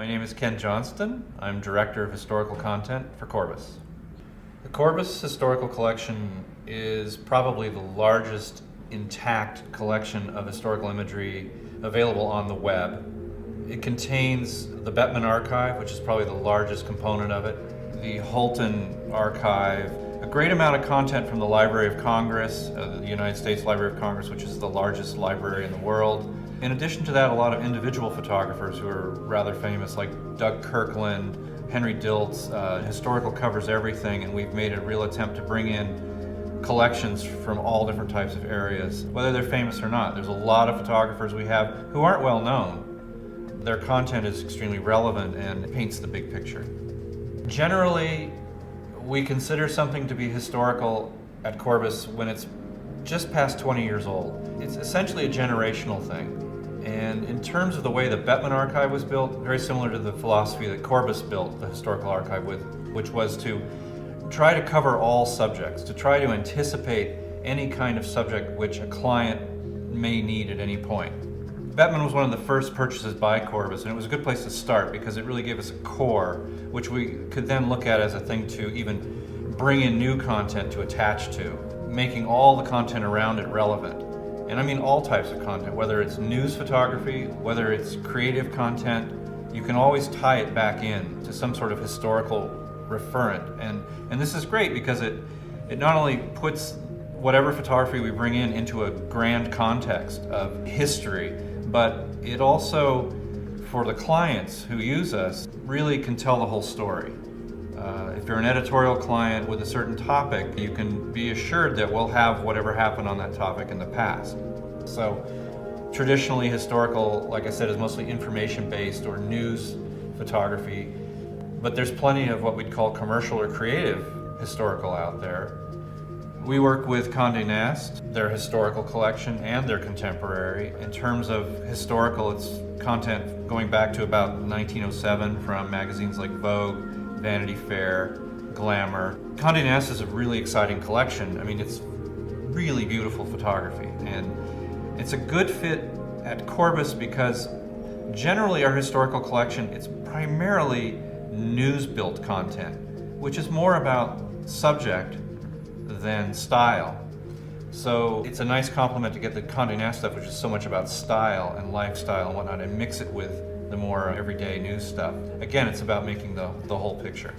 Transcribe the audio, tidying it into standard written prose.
My name is Ken Johnston. I'm Director of Historical Content for Corbis. The Corbis Historical Collection is probably the largest intact collection of historical imagery available on the web. It contains the Bettman Archive, which is probably the largest component of it, the Holton Archive, a great amount of content from the Library of Congress, the United States Library of Congress, which is the largest library in the world. In addition to that, a lot of individual photographers who are rather famous, like Doug Kirkland, Henry Diltz. Historical covers everything, and we've made a real attempt to bring in collections from all different types of areas, whether they're famous or not. There's a lot of photographers we have who aren't well known. Their content is extremely relevant and paints the big picture. Generally, we consider something to be historical at Corbis when it's just past 20 years old. It's essentially a generational thing. And in terms of the way the Bettman Archive was built, very similar to the philosophy that Corbis built the historical archive with, which was to try to cover all subjects, to try to anticipate any kind of subject which a client may need at any point. Bettman was one of the first purchases by Corbis, and it was a good place to start because it really gave us a core, which we could then look at as a thing to even bring in new content to attach to, making all the content around it relevant. And I mean all types of content, whether it's news photography, whether it's creative content, you can always tie it back in to some sort of historical referent. And this is great because it not only puts whatever photography we bring in into a grand context of history, but it also, for the clients who use us, really can tell the whole story. If you're an editorial client with a certain topic, you can be assured that we'll have whatever happened on that topic in the past. So traditionally historical, like I said, is mostly information-based or news photography, but there's plenty of what we'd call commercial or creative historical out there. We work with Condé Nast, their historical collection and their contemporary. In terms of historical, it's content going back to about 1907 from magazines like Vogue, Vanity Fair, Glamour. Condé Nast is a really exciting collection. I mean, it's really beautiful photography, and it's a good fit at Corbis because generally our historical collection, it's primarily news-built content, which is more about subject than style. So it's a nice complement to get the Condé Nast stuff, which is so much about style and lifestyle and whatnot, and mix it with the more everyday news stuff. Again, it's about making the whole picture.